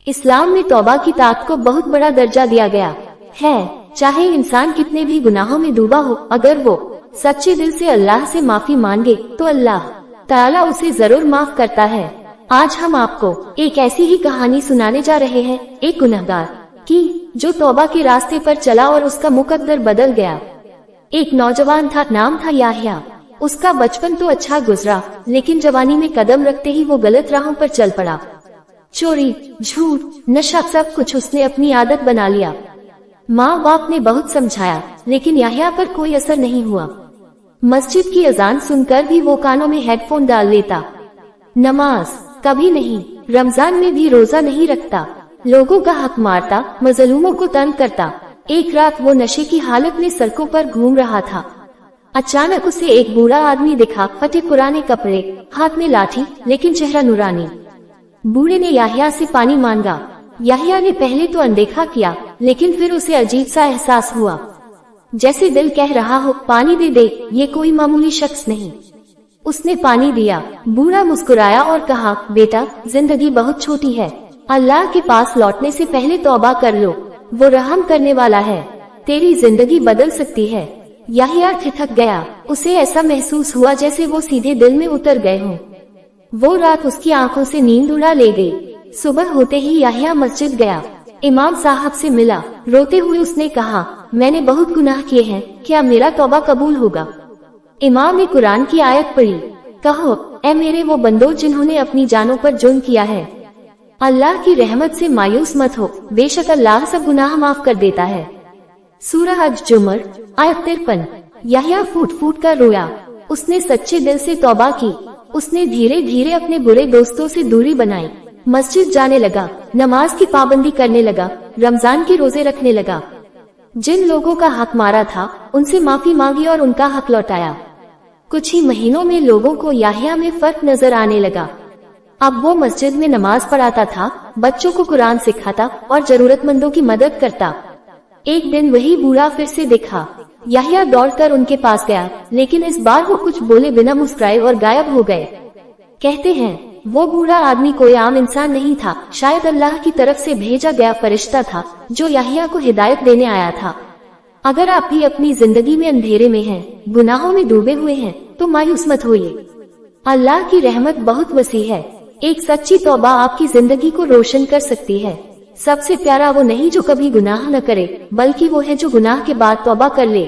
इस्लाम में तौबा की ताकत को बहुत बड़ा दर्जा दिया गया है। चाहे इंसान कितने भी गुनाहों में डूबा हो, अगर वो सच्चे दिल से अल्लाह से माफी मांगे तो अल्लाह ताला उसे जरूर माफ करता है। आज हम आपको एक ऐसी ही कहानी सुनाने जा रहे हैं, एक गुनहगार की जो तौबा के रास्ते पर चला और उसका मुकद्दर बदल गया। एक नौजवान था, नाम था याह्या। उसका बचपन तो अच्छा गुजरा, लेकिन जवानी में कदम रखते ही वो गलत राहों पर चल पड़ा। चोरी, झूठ, नशा, सब कुछ उसने अपनी आदत बना लिया। माँ बाप ने बहुत समझाया, लेकिन याह्या पर कोई असर नहीं हुआ। मस्जिद की अजान सुनकर भी वो कानों में हेडफोन डाल लेता। नमाज कभी नहीं, रमजान में भी रोजा नहीं रखता, लोगों का हक मारता, मजलूमों को तंग करता। एक रात वो नशे की हालत में सड़कों पर घूम रहा था। अचानक उसे एक बूढ़ा आदमी दिखा, फटे पुराने कपड़े, हाथ में लाठी, लेकिन चेहरा नूरानी। बूढ़े ने याह्या से पानी मांगा। याह्या ने पहले तो अनदेखा किया, लेकिन फिर उसे अजीब सा एहसास हुआ, जैसे दिल कह रहा हो पानी दे दे, ये कोई मामूली शख्स नहीं। उसने पानी दिया। बूढ़ा मुस्कुराया और कहा, बेटा, जिंदगी बहुत छोटी है, अल्लाह के पास लौटने से पहले तौबा कर लो, वो रहम करने वाला है, तेरी जिंदगी बदल सकती है। याह्या ठिठक गया। उसे ऐसा महसूस हुआ जैसे वो सीधे दिल में उतर गए हों। वो रात उसकी आंखों से नींद उड़ा ले गई। सुबह होते ही याह्या मस्जिद गया, इमाम साहब से मिला। रोते हुए उसने कहा, मैंने बहुत गुनाह किए हैं, क्या मेरा तौबा कबूल होगा? इमाम ने कुरान की आयत पढ़ी, कहो, ऐ मेरे वो बंदो जिन्होंने अपनी जानों पर जुर्म किया है, अल्लाह की रहमत से मायूस मत हो, बेशक अल्लाह सब गुनाह माफ कर देता है। सूरह अज-जुमर आयत 53। याह्या फूट फूट कर रोया। उसने सच्चे दिल से तौबा की। उसने धीरे धीरे अपने बुरे दोस्तों से दूरी बनाई, मस्जिद जाने लगा, नमाज की पाबंदी करने लगा, रमजान के रोजे रखने लगा। जिन लोगों का हक मारा था उनसे माफी मांगी और उनका हक लौटाया। कुछ ही महीनों में लोगों को याह्या में फर्क नजर आने लगा। अब वो मस्जिद में नमाज पढ़ाता था, बच्चों को कुरान सिखाता और जरूरतमंदों की मदद करता। एक दिन वही बूढ़ा फिर से दिखा। याह्या दौड़कर उनके पास गया, लेकिन इस बार वो कुछ बोले बिना मुस्कुराए और गायब हो गए। कहते हैं, वो बूढ़ा आदमी कोई आम इंसान नहीं था, शायद अल्लाह की तरफ से भेजा गया फरिश्ता था जो याह्या को हिदायत देने आया था। अगर आप भी अपनी जिंदगी में अंधेरे में हैं, गुनाहों में डूबे हुए हैं, तो मायूस मत होइए। अल्लाह की रहमत बहुत वसी है। एक सच्ची तौबा आपकी जिंदगी को रोशन कर सकती है। सबसे प्यारा वो नहीं जो कभी गुनाह न करे, बल्कि वो है जो गुनाह के बाद तौबा कर ले।